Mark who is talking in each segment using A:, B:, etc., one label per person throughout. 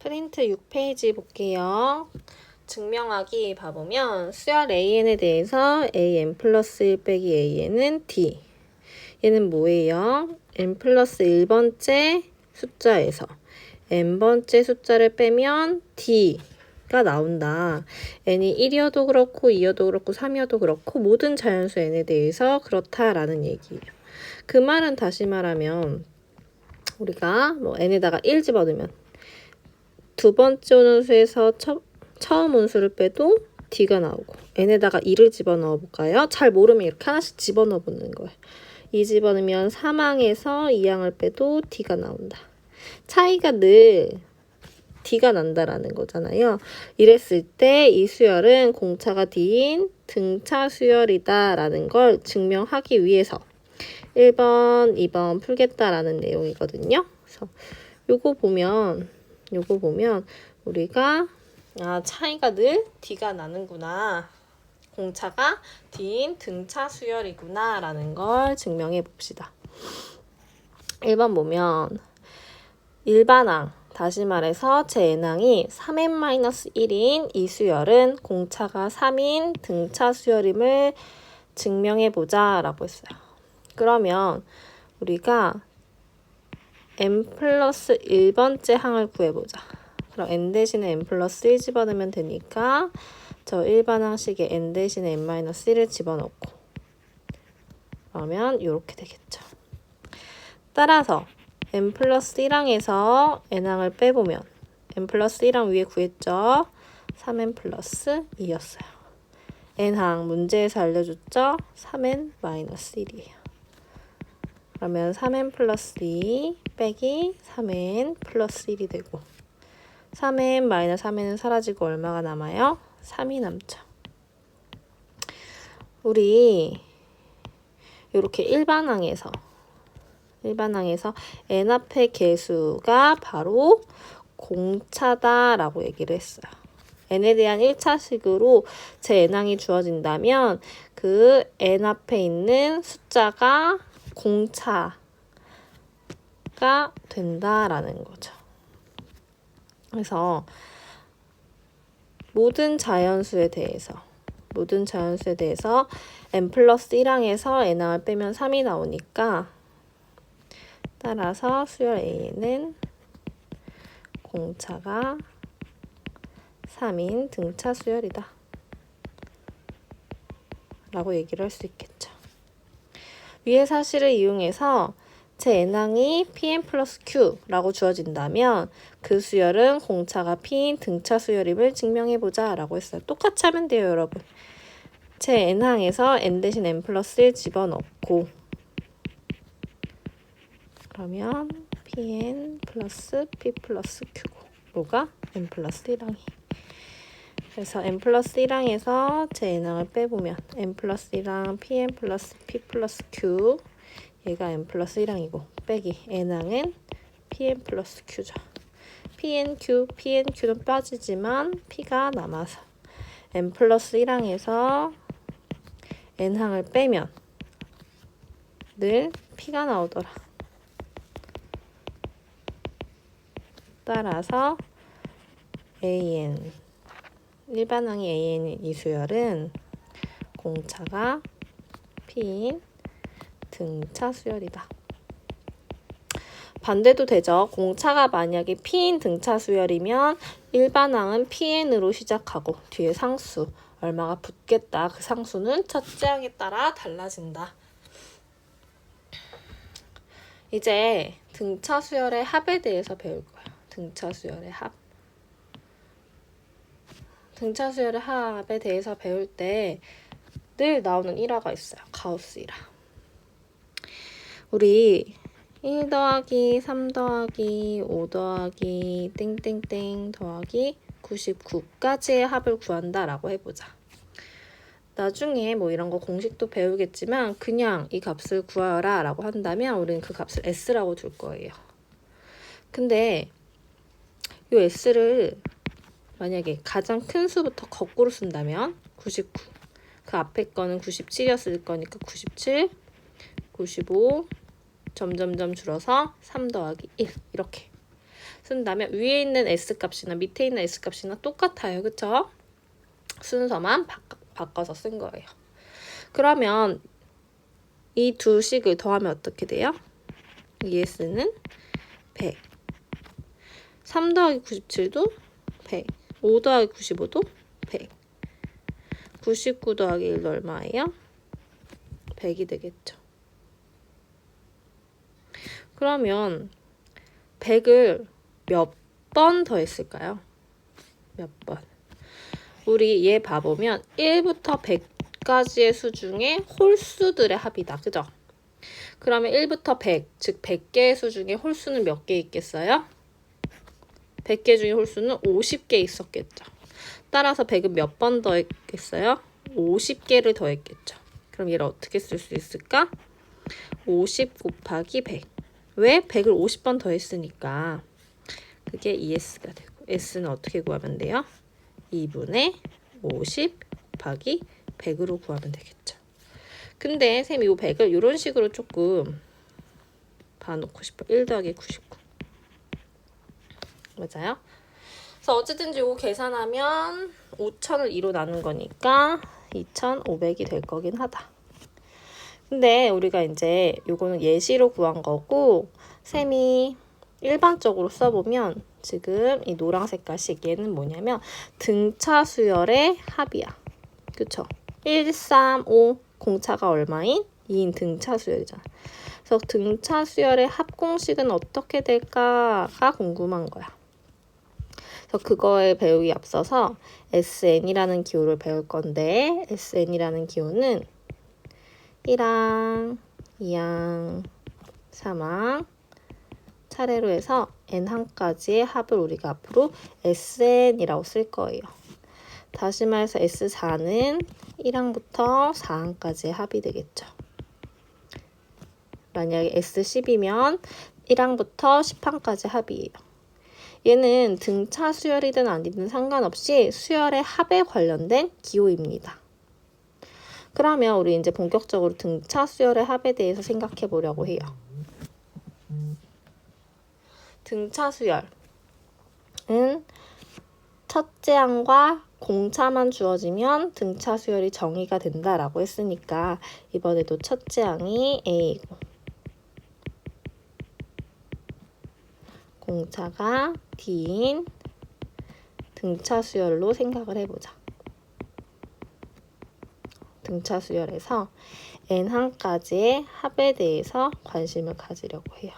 A: 프린트 6페이지 볼게요. 증명하기 봐보면 수열 AN에 대해서 AN 플러스 1 빼기 AN은 D. 얘는 뭐예요? N 플러스 1번째 숫자에서 N번째 숫자를 빼면 D가 나온다. N이 1이어도 그렇고 2여도 그렇고 3이어도 그렇고 모든 자연수 N에 대해서 그렇다라는 얘기예요. 그 말은 다시 말하면 우리가 뭐 N에다가 1 집어넣으면 두 번째 온수에서 처음 온수를 빼도 D가 나오고 N에다가 2를 집어넣어 볼까요? 잘 모르면 이렇게 하나씩 집어넣어 보는 거예요. 2 집어넣으면 3항에서 2항을 빼도 D가 나온다. 차이가 늘 D가 난다라는 거잖아요. 이랬을 때 이 수열은 공차가 D인 등차 수열이다라는 걸 증명하기 위해서 1번, 2번 풀겠다라는 내용이거든요. 그래서 요거 보면 우리가 차이가 늘 D가 나는구나. 공차가 D인 등차 수열이구나 라는 걸 증명해 봅시다. 1번 보면 일반항, 다시 말해서 제 N항이 3n-1인 이 수열은 공차가 3인 등차 수열임을 증명해 보자 라고 했어요. 그러면 우리가 n 플러스 1번째 항을 구해보자. 그럼 n 대신에 n 플러스 1 집어넣으면 되니까 저 일반항식에 n 대신에 n-1을 집어넣고 그러면 이렇게 되겠죠. 따라서 n 플러스 1항에서 n항을 빼보면 n 플러스 1항 위에 구했죠. 3n 플러스 2였어요. n항 문제에서 알려줬죠. 3n-1이에요. 그러면 3n 플러스 2 빼기 3n 플러스 1이 되고 3n-3n은 사라지고 얼마가 남아요? 3이 남죠. 우리 이렇게 일반항에서 n 앞의 개수가 바로 공차다라고 얘기를 했어요. n에 대한 1차식으로 제 n항이 주어진다면 그 n 앞에 있는 숫자가 공차가 된다라는 거죠. 그래서 모든 자연수에 대해서 n 플러스 1항에서 n항을 빼면 3이 나오니까 따라서 수열 A는 공차가 3인 등차 수열이다 라고 얘기를 할 수 있겠죠. 위의 사실을 이용해서 제 n항이 Pn 플러스 Q라고 주어진다면 그 수열은 공차가 P인 등차 수열임을 증명해보자 라고 했어요. 똑같이 하면 돼요, 여러분. 제 n항에서 n 대신 n 플러스 1 집어넣고 그러면 Pn 플러스 P 플러스 Q고 뭐가? n 플러스 1항이. 그래서 n 플러스 1항에서 제 n항을 빼보면 n 플러스 1항 Pn 플러스 P 플러스 Q 얘가 n 플러스 1항이고 빼기 n항은 Pn 플러스 Q죠. PNQ는 빠지지만 P가 남아서 n 플러스 1항에서 n항을 빼면 늘 P가 나오더라. 따라서 AN 일반항이 AN인 이 수열은 공차가 P인 등차 수열이다. 반대도 되죠. 공차가 만약에 P인 등차 수열이면 일반항은 PN으로 시작하고 뒤에 상수 얼마가 붙겠다. 그 상수는 첫째 항에 따라 달라진다. 이제 등차 수열의 합에 대해서 배울 거예요. 등차 수열의 합. 등차 수열의 합에 대해서 배울 때 늘 나오는 일화가 있어요. 가우스 일화. 우리 1 더하기 3 더하기 5 더하기 땡땡땡 더하기 99까지의 합을 구한다라고 해보자. 나중에 뭐 이런 거 공식도 배우겠지만 그냥 이 값을 구하라 라고 한다면 우리는 그 값을 S라고 둘 거예요. 근데 이 S를 만약에 가장 큰 수부터 거꾸로 쓴다면 99. 그 앞에 거는 97이었을 거니까 97, 95, 점점점 줄어서 3 더하기 1 이렇게 쓴다면 위에 있는 S값이나 밑에 있는 S값이나 똑같아요. 그쵸? 순서만 바꿔서 쓴 거예요. 그러면 이 두 식을 더하면 어떻게 돼요? ES는 100. 3 더하기 97도 100. 5 더하기 95도 100. 99 더하기 1도 얼마예요? 100이 되겠죠. 그러면 100을 몇 번 더했을까요? 몇 번? 우리 얘 봐보면 1부터 100까지의 수 중에 홀수들의 합이다. 그죠? 그러면 1부터 100, 즉 100개의 수 중에 홀수는 몇 개 있겠어요? 100개 중에 홀수는 50개 있었겠죠. 따라서 100은 몇 번 더했겠어요? 50개를 더했겠죠. 그럼 얘를 어떻게 쓸 수 있을까? 50 곱하기 100. 왜? 100을 50번 더했으니까 그게 ES가 되고 S는 어떻게 구하면 돼요? 2분의 50 곱하기 100으로 구하면 되겠죠. 근데 쌤이 이 100을 이런 식으로 조금 봐놓고 싶어. 1 더하기 99. 맞아요? 그래서 어쨌든지 이거 계산하면 5,000을 2로 나눈 거니까 2,500이 될 거긴 하다. 근데 우리가 이제 요거는 예시로 구한 거고 쌤이 일반적으로 써보면 지금 이 노란 색깔식 얘는 뭐냐면 등차 수열의 합이야. 그쵸? 1, 3, 5 공차가 얼마인? 2인 등차 수열이잖아. 그래서 등차 수열의 합공식은 어떻게 될까가 궁금한 거야. 그래서 그거에 배우기 앞서서 SN이라는 기호를 배울 건데 SN이라는 기호는 1항, 2항, 3항 차례로 해서 N항까지의 합을 우리가 앞으로 SN이라고 쓸 거예요. 다시 말해서 S4는 1항부터 4항까지의 합이 되겠죠. 만약에 S10이면 1항부터 10항까지 합이에요. 얘는 등차 수열이든 아니든 상관없이 수열의 합에 관련된 기호입니다. 그러면 우리 이제 본격적으로 등차 수열의 합에 대해서 생각해 보려고 해요. 등차 수열은 첫째 항과 공차만 주어지면 등차 수열이 정의가 된다라고 했으니까 이번에도 첫째 항이 A이고 공차가 D인 등차 수열로 생각을 해보자. 등차 수열에서 N항까지의 합에 대해서 관심을 가지려고 해요.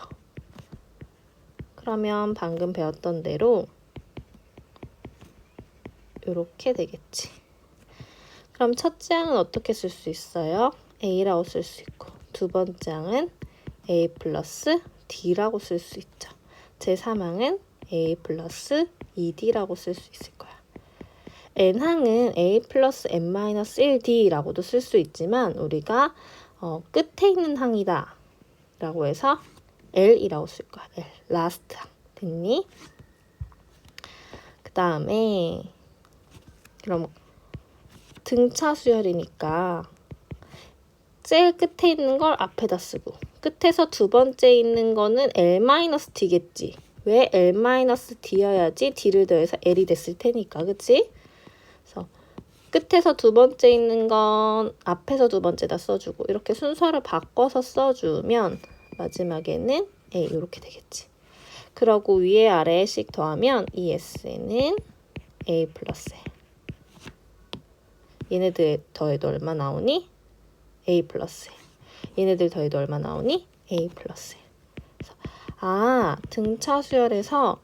A: 그러면 방금 배웠던 대로 이렇게 되겠지. 그럼 첫째 항은 어떻게 쓸 수 있어요? A라고 쓸 수 있고 두 번째 항은 A 플러스 D라고 쓸 수 있죠. 제3항은 A 플러스 2D라고 쓸 수 있을 거야. N항은 A 플러스 N-1D라고도 쓸 수 있지만 우리가 끝에 있는 항이다 라고 해서 L이라고 쓸 거야. L, 라스트 항. 됐니? 그 다음에 그럼 등차 수열이니까 제일 끝에 있는 걸 앞에다 쓰고 끝에서 두 번째 있는 거는 L-D겠지. 왜 L-D여야지 D를 더해서 L이 됐을 테니까. 그치? 그래서 끝에서 두 번째 있는 건 앞에서 두 번째다 써주고 이렇게 순서를 바꿔서 써주면 마지막에는 A 이렇게 되겠지. 그러고 위에 아래씩 더하면 ES는 A 플러스 L. 얘네들 더해도 얼마 나오니? A 플러스 L. 얘네들 더해도 얼마 나오니? A 플러스 L. 그래서 등차 수열에서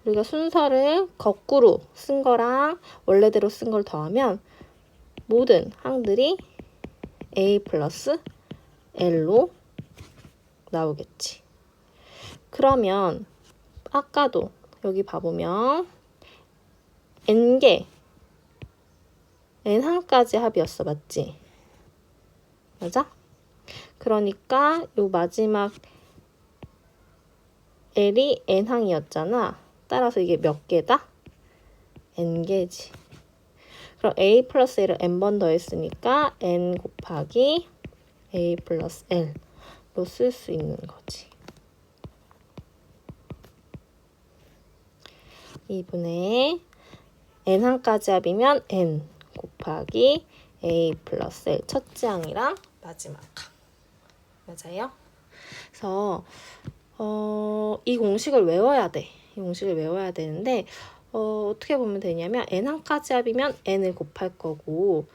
A: 우리가 순서를 거꾸로 쓴 거랑 원래대로 쓴 걸 더하면 모든 항들이 A 플러스 L로 나오겠지. 그러면 아까도 여기 봐보면 N개 N항까지 합이었어. 맞지? 맞아? 그러니까 요 마지막 L이 N항이었잖아. 따라서 이게 몇 개다? N개지. 그럼 A 플러스 L을 N번 더했으니까 N 곱하기 A 플러스 L로 쓸 수 있는 거지. 2분의 n항까지 합이면 n 곱하기 a 플러스 l 첫째 항이랑 마지막 항. 맞아요? 그래서 이 공식을 외워야 돼. 이 공식을 외워야 되는데 어떻게 보면 되냐면 n항까지 합이면 n을 곱할 거고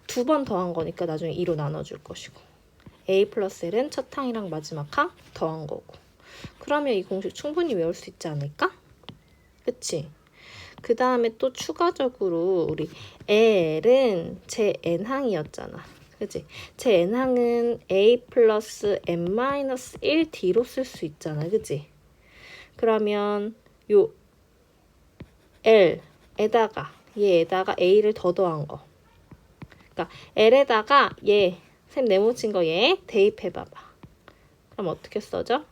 A: 두 번 더한 거니까 나중에 2로 나눠줄 것이고 a 플러스 l은 첫 항이랑 마지막 항 더한 거고 그러면 이 공식 충분히 외울 수 있지 않을까? 그치? 그 다음에 또 추가적으로 우리 L은 제 n항이었잖아. 그치? 제 n항은 a 플러스 n-1d로 쓸 수 있잖아. 그치? 그러면 요 L에다가 얘에다가 a를 더 더한 거. 그러니까 L에다가 쌤 네모친 거 얘 대입해봐봐. 그럼 어떻게 써져?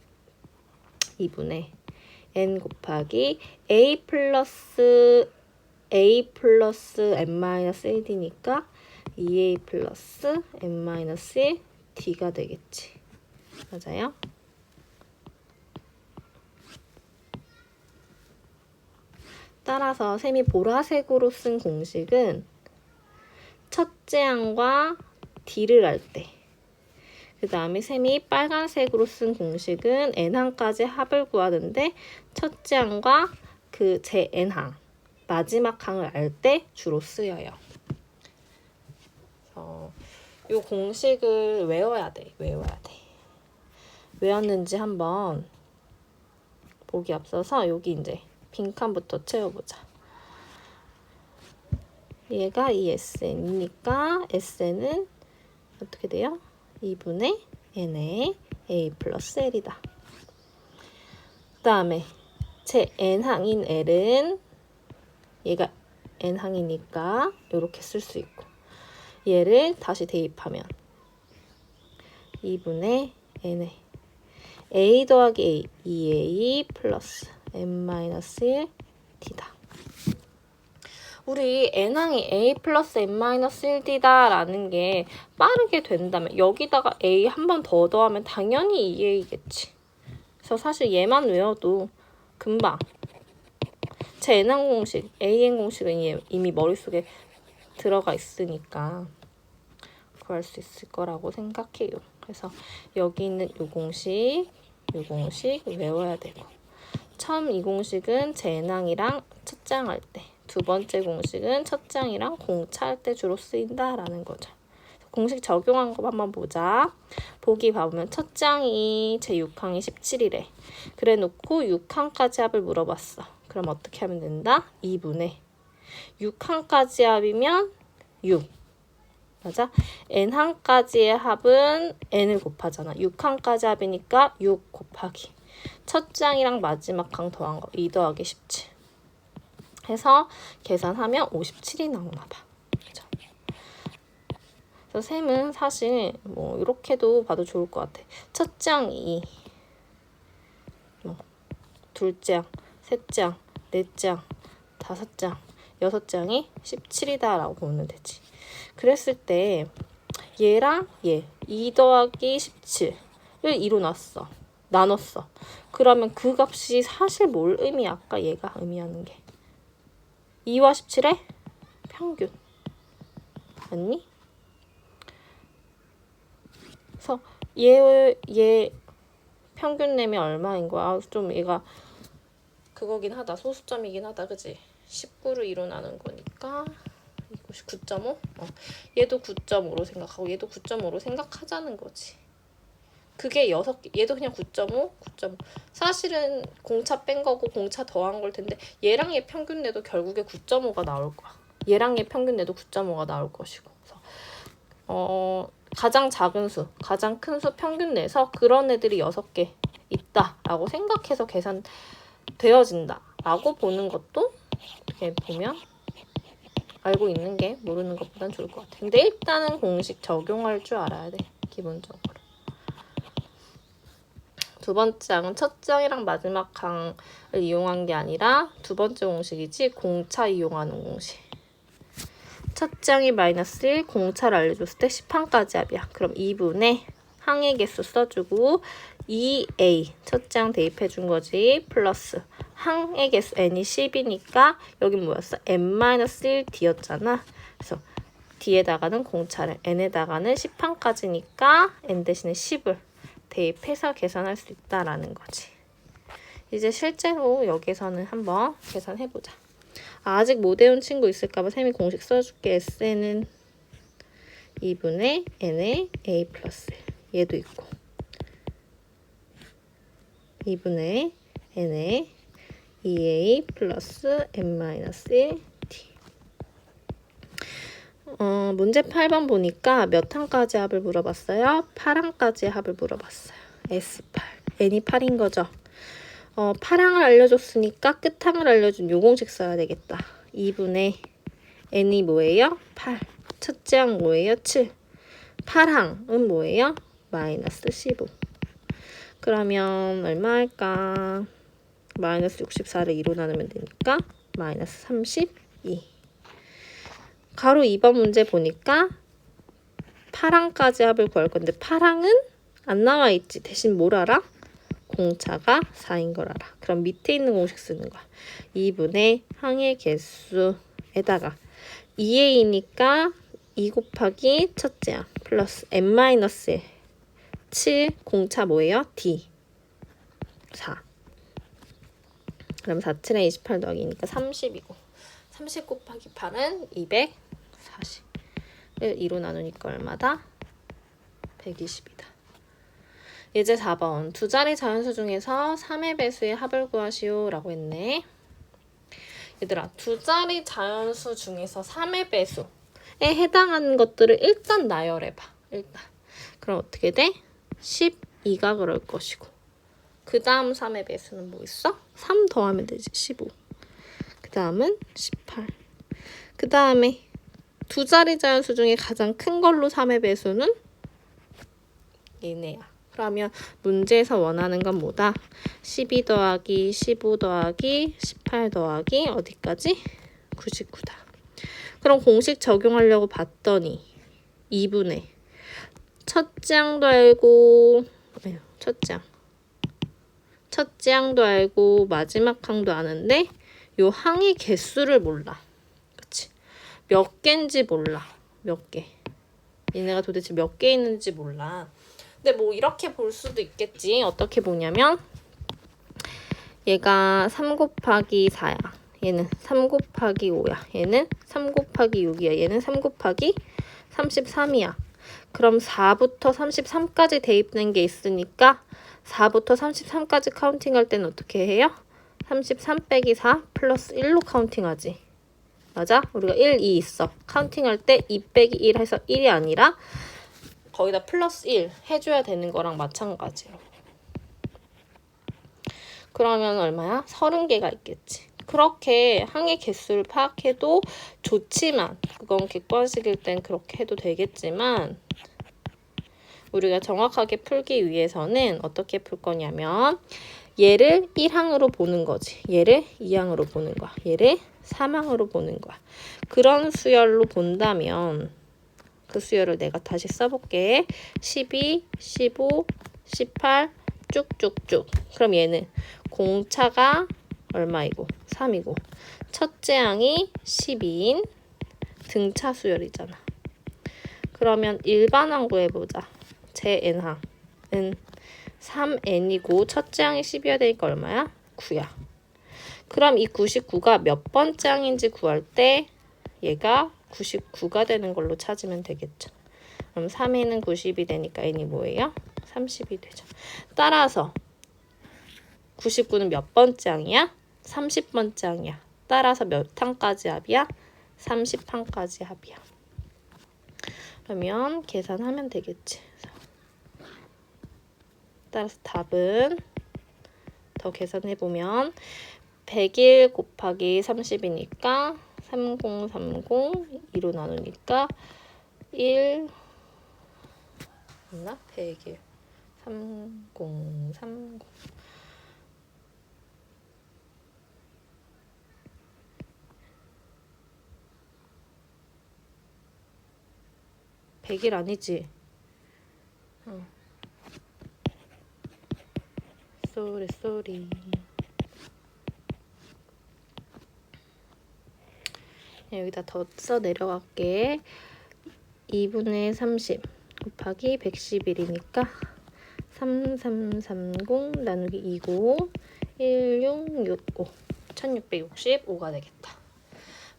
A: 2분의 n 곱하기 a 플러스 n-1d니까 2a 플러스 n-1d가 되겠지. 맞아요? 따라서 쌤이 보라색으로 쓴 공식은 첫째 항과 d를 할 때, 그 다음에 쌤이 빨간색으로 쓴 공식은 n항까지 합을 구하는데 첫째 항과 그 제 n항, 마지막 항을 알 때 주로 쓰여요. 이 공식을 외워야 돼. 외웠는지 한번 보기 앞서서 여기 이제 빈칸부터 채워보자. 얘가 이 SN이니까 SN은 어떻게 돼요? 2분의 n의 a 플러스 l이다. 그 다음에 제 n항인 l은 얘가 n항이니까 이렇게 쓸 수 있고 얘를 다시 대입하면 2분의 n의 a 더하기 a 2a 플러스 n-1d다. 우리 n항이 a 플러스 n-1d다 라는 게 빠르게 된다면 여기다가 a 한 번 더 더하면 당연히 2a겠지. 그래서 사실 얘만 외워도 금방 제 n항 공식, an 공식은 이미 머릿속에 들어가 있으니까 구할 수 있을 거라고 생각해요. 그래서 여기 있는 이 공식 외워야 되고 처음 이 공식은 제 n항이랑 첫째 항 할 때 두 번째 공식은 첫째 항이랑 공차할 때 주로 쓰인다라는 거죠. 공식 적용한 거 한번 보자. 보기 봐보면 첫째 항이 제 6항이 17이래. 그래 놓고 6항까지 합을 물어봤어. 그럼 어떻게 하면 된다? 2분의 6항까지 합이면 6. 맞아? n항까지의 합은 n을 곱하잖아. 6항까지 합이니까 6 곱하기 첫째 항이랑 마지막 항 더한 거 2 더하기 17 해서 계산하면 57이 나오나 봐. 그죠? 그래서 셈은 사실 뭐 이렇게도 봐도 좋을 것 같아. 첫째 항 2, 둘째 항, 셋째 항, 넷째 항, 다섯째 항, 여섯째 항이 17이다 라고 보면 되지. 그랬을 때 얘랑 얘 2 더하기 17을 2로 나눴어. 그러면 그 값이 사실 뭘 의미해? 아까 얘가 의미하는 게 2와 17의 평균 맞니? 그래서 얘 평균 내면 얼마인 거야? 좀 얘가 그거긴 하다. 소수점이긴 하다. 그지? 19를 2로 나눈 거니까 이것이 9.5? 얘도 9.5로 생각하고 얘도 9.5로 생각하자는 거지. 그게 6개, 얘도 그냥 9.5, 9.5. 사실은 공차 뺀 거고 공차 더한 걸 텐데 얘랑 얘 평균 내도 결국에 9.5가 나올 거야. 얘랑 얘 평균 내도 9.5가 나올 것이고. 그래서 가장 작은 수, 가장 큰 수 평균 내서 그런 애들이 6개 있다라고 생각해서 계산되어진다라고 보는 것도 어떻게 보면 알고 있는 게 모르는 것보단 좋을 것 같아. 근데 일단은 공식 적용할 줄 알아야 돼. 기본적으로. 두 번째 항은 첫째 항이랑 마지막 항을 이용한 게 아니라 두 번째 공식이지 공차 이용하는 공식. 첫째 항이 마이너스 1, 공차를 알려줬을 때 10항까지 합이야. 그럼 2분의 항의 개수 써주고 2a 첫째 항 대입해준 거지. 플러스 항의 개수 n이 10이니까 여긴 뭐였어? n-1d였잖아. 그래서 d에다가는 공차를, n에다가는 10항까지니까 n 대신에 10을 대입해서 계산할 수 있다라는 거지. 이제 실제로 여기서는 한번 계산해보자. 아직 못 외운 친구 있을까봐 쌤이 공식 써줄게. S는 2분의 n의 a 플러스 얘도 있고 2분의 n의 2a 플러스 n-1 d. 문제 8번 보니까 몇 항까지 합을 물어봤어요? 8항까지 합을 물어봤어요. S8. n이 8인 거죠. 8항을 알려줬으니까 끝항을 알려준 요 공식 써야 되겠다. 2분의 n이 뭐예요? 8. 첫째 항 뭐예요? 7. 8항은 뭐예요? 마이너스 15. 그러면 얼마 할까? 마이너스 64를 2로 나누면 되니까 마이너스 32. 가로 2번 문제 보니까 8항까지 합을 구할 건데 8항은 안 나와 있지. 대신 뭘 알아? 공차가 4인 걸 알아. 그럼 밑에 있는 공식 쓰는 거야. 2분의 항의 개수에다가 2a니까 2 곱하기 첫째 항 플러스 n-1 7 공차 뭐예요? d 4. 그럼 4, 7에 28 더하기니까 30이고 30 곱하기 8은 240. 2로 나누니까 얼마다? 120이다. 이제 4번. 두 자리 자연수 중에서 3의 배수의 합을 구하시오 라고 했네. 얘들아, 두 자리 자연수 중에서 3의 배수에 해당하는 것들을 일단 나열해봐. 일단. 그럼 어떻게 돼? 12가 그럴 것이고. 그 다음 3의 배수는 뭐 있어? 3 더하면 되지. 15. 그 다음은 18. 그 다음에 두 자리 자연수 중에 가장 큰 걸로 3의 배수는 얘네야. 그러면 문제에서 원하는 건 뭐다? 12 더하기 15 더하기 18 더하기 어디까지? 99다. 그럼 공식 적용하려고 봤더니 2분의 첫째 항도 알고 첫째 항도 알고 마지막 항도 아는데 요 항의 개수를 몰라. 그치? 몇 개인지 몰라. 몇 개. 얘네가 도대체 몇 개 있는지 몰라. 근데 뭐 이렇게 볼 수도 있겠지. 어떻게 보냐면 얘가 3 곱하기 4야. 얘는 3 곱하기 5야. 얘는 3 곱하기 6이야. 얘는 3 곱하기 33이야. 그럼 4부터 33까지 대입된 게 있으니까 4부터 33까지 카운팅할 때는 어떻게 해요? 33 빼기 4 플러스 1로 카운팅하지. 맞아? 우리가 1, 2 있어. 카운팅할 때 2 빼기 1 해서 1이 아니라 거기다 플러스 1 해줘야 되는 거랑 마찬가지로. 그러면 얼마야? 30개가 있겠지. 그렇게 항의 개수를 파악해도 좋지만 그건 객관식일 땐 그렇게 해도 되겠지만 우리가 정확하게 풀기 위해서는 어떻게 풀 거냐면 얘를 1항으로 보는 거지. 얘를 2항으로 보는 거야. 얘를 3항으로 보는 거야. 그런 수열로 본다면 그 수열을 내가 다시 써볼게. 12, 15, 18 쭉쭉쭉. 그럼 얘는 공차가 얼마이고? 3이고 첫째 항이 12인 등차 수열이잖아. 그러면 일반항 구해보자. 제 n항은 3n이고 첫째 항이 10이어야 되니까 얼마야? 9야. 그럼 이 99가 몇 번째 항인지 구할 때 얘가 99가 되는 걸로 찾으면 되겠죠. 그럼 3에는 90이 되니까 n이 뭐예요? 30이 되죠. 따라서 99는 몇 번째 항이야? 30번째 항이야. 따라서 몇 항까지 합이야? 30항까지 합이야. 그러면 계산하면 되겠지. 따라서 답은 더 계산해보면 101 곱하기 30이니까 3030 2로 나누니까 1 맞나? 101 3030 101 아니지? 쏘리 여기다 더 써 내려갈게. 2분의 30 곱하기 111이니까 3330 나누기 2고 1665 1665가 되겠다.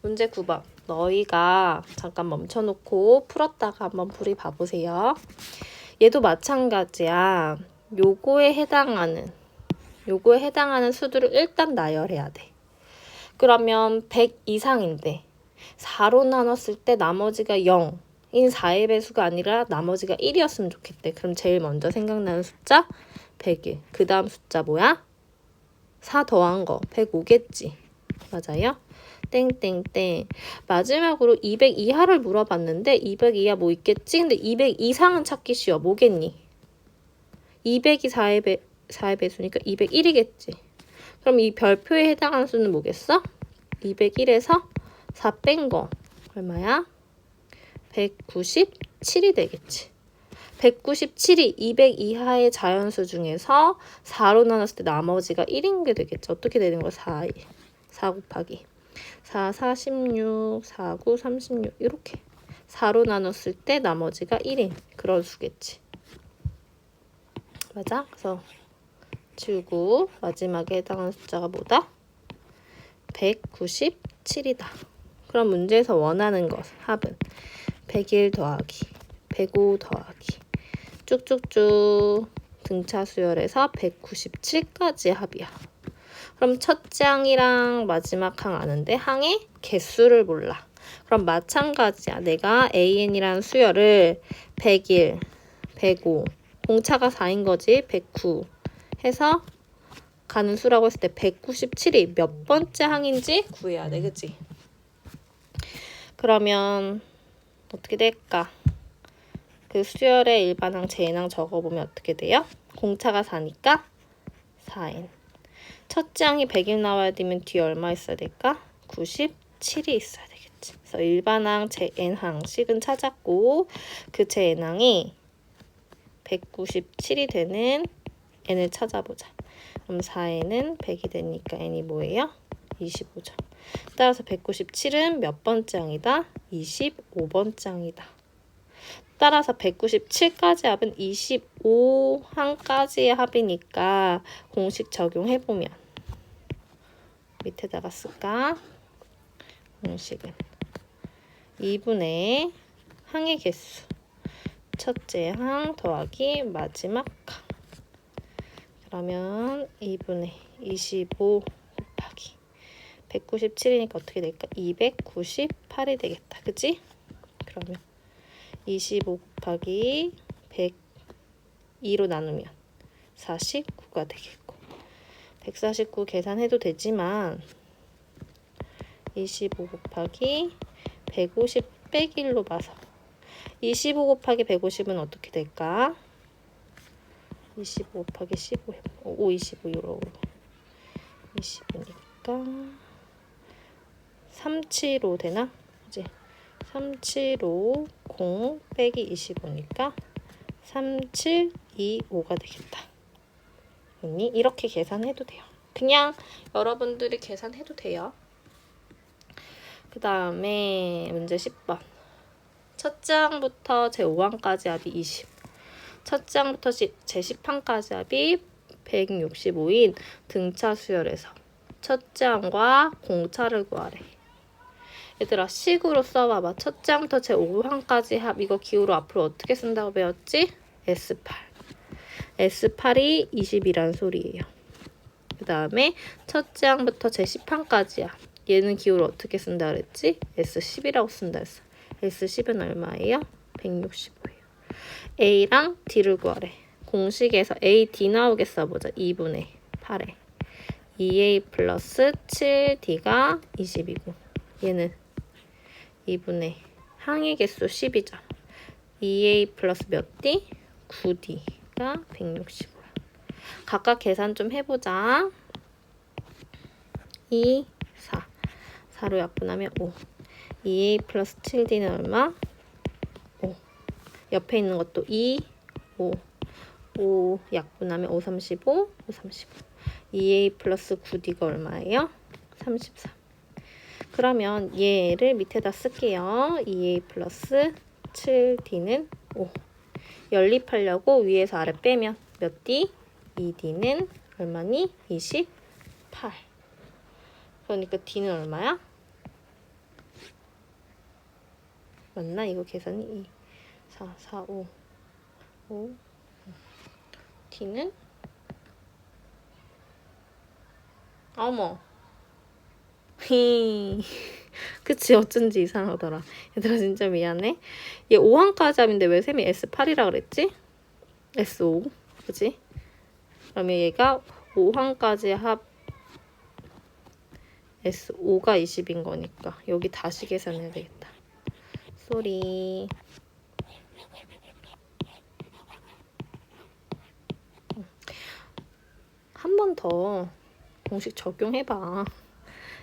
A: 문제 9번. 너희가 잠깐 멈춰놓고 풀었다가 한번 풀이 봐보세요. 얘도 마찬가지야. 요거에 해당하는 수들을 일단 나열해야 돼. 그러면 100 이상인데 4로 나눴을 때 나머지가 0인 4의 배수가 아니라 나머지가 1이었으면 좋겠대. 그럼 제일 먼저 생각나는 숫자 101. 그 다음 숫자 뭐야? 4 더한 거 105겠지. 맞아요? 땡땡땡. 마지막으로 200 이하를 물어봤는데 200 이하 뭐 있겠지? 근데 200 이상은 찾기 쉬워. 뭐겠니? 200이 4의 배수니까 201이겠지. 그럼 이 별표에 해당하는 수는 뭐겠어? 201에서 4 뺀 거 얼마야? 197이 되겠지. 197이 200 이하의 자연수 중에서 4로 나눴을 때 나머지가 1인 게 되겠죠. 어떻게 되는 거야? 4 곱하기 4, 46, 4, 9, 36 이렇게 4로 나눴을 때 나머지가 1인 그런 수겠지. 맞아? 그래서 지우고 마지막에 해당하는 숫자가 뭐다? 197이다. 그럼 문제에서 원하는 것 합은 101 더하기 105 더하기 쭉쭉쭉 등차 수열에서 197까지 합이야. 그럼 첫째 항이랑 마지막 항 아는데 항의 개수를 몰라. 그럼 마찬가지야. 내가 AN이라는 수열을 101, 105, 공차가 4인 거지. 109 해서 가는 수라고 했을 때 197이 몇 번째 항인지 구해야 돼. 그치? 그러면 어떻게 될까? 그 수열의 일반항, 제인항 적어보면 어떻게 돼요? 공차가 4니까 4n. 첫째 항이 100일 나와야 되면 뒤에 얼마 있어야 될까? 97이 있어야 되겠지. 그래서 일반항, 제n항식은 찾았고 그 제n항이 197이 되는 n을 찾아보자. 그럼 4n은 100이 되니까 n이 뭐예요? 25죠. 따라서 197은 몇 번째 항이다? 25번째 항이다. 따라서 197까지 합은 25항까지의 합이니까 공식 적용해보면 밑에다가 쓸까? 공식은 2분의 항의 개수 첫째 항 더하기 마지막 항. 그러면 2분의 25 곱하기 197이니까 어떻게 될까? 298이 되겠다. 그치? 그러면 25 곱하기 102로 나누면 49가 되겠고 149 계산해도 되지만 25 곱하기 150 빼기 1로 봐서 25 곱하기 150은 어떻게 될까? 25 곱하기 15 5, 25 25니까 375 되나? 그치? 3750 빼기 25니까 3725가 되겠다. 이렇게 계산해도 돼요. 그냥 여러분들이 계산해도 돼요. 그 다음에 문제 10번. 첫째 항부터 제5항까지 합이 20. 첫째 항부터 제10항까지 합이 165인 등차 수열에서 첫째 항과 공차를 구하래. 얘들아 식으로 써봐봐. 첫째 항부터 제5항까지 합 이거 기호로 앞으로 어떻게 쓴다고 배웠지? S8. S8이 20이란 소리예요. 그 다음에 첫째 항부터 제10항까지야. 얘는 기호를 어떻게 쓴다 그랬지? S10이라고 쓴다 했어. S10은 얼마예요? 165예요. A랑 D를 구하래. 공식에서 A, D 나오게 써보자. 2분의 8에 2A 플러스 7D가 20이고 얘는 2분의 항의 개수 10이죠. 2A 플러스 몇 D? 9D가 165야. 각각 계산 좀 해보자. 2, 4. 4로 약분하면 5. 2A 플러스 7D는 얼마? 5. 옆에 있는 것도 2, 5. 5 약분하면 5, 35, 5, 35. 2A 플러스 9D가 얼마예요? 33. 그러면 얘를 밑에다 쓸게요. 2a 플러스 7d는 5. 연립하려고 위에서 아래 빼면 몇 d? 2d는 얼마니? 28. 그러니까 d는 얼마야? 맞나? 이거 계산이 2, 4, 4, 5, 5. d는 어머. 히. 그치, 어쩐지 이상하더라. 얘들아 진짜 미안해. 얘 5항까지 합인데 왜 셈이 S8이라 그랬지? S5. 그치? 그러면 얘가 5항까지 합 S5가 20인 거니까 여기 다시 계산해야 되겠다. 쏘리. 한 번 더 공식 적용해봐.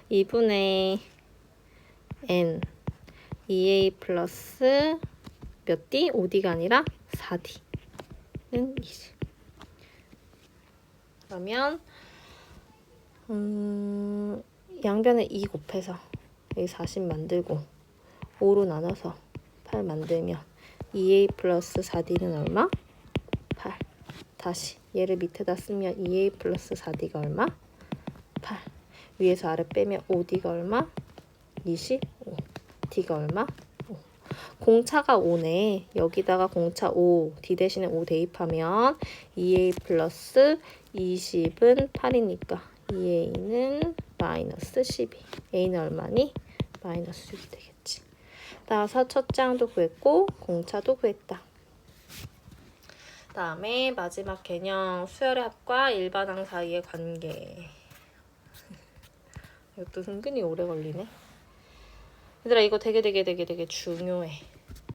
A: 2분의 n 2a 플러스 몇 d? 5d가 아니라 4d는 20. 그러면 양변에 2 곱해서 여기 40 만들고 5로 나눠서 8 만들면 2a 플러스 4d는 얼마? 8. 다시 얘를 밑에다 쓰면 2a 플러스 4d가 얼마? 8. 위에서 아래 빼면 5d가 얼마? 25. d가 얼마? 5. 공차가 5네. 여기다가 공차 5, d 대신에 5 대입하면 2a 플러스 20은 8이니까 2a는 마이너스 12. a는 얼마니? 마이너스 6이 되겠지. 따라서 첫 장도 구했고 공차도 구했다. 다음에 마지막 개념 수열의 합과 일반항 사이의 관계. 이것도 은근히 오래 걸리네. 얘들아 이거 되게 중요해.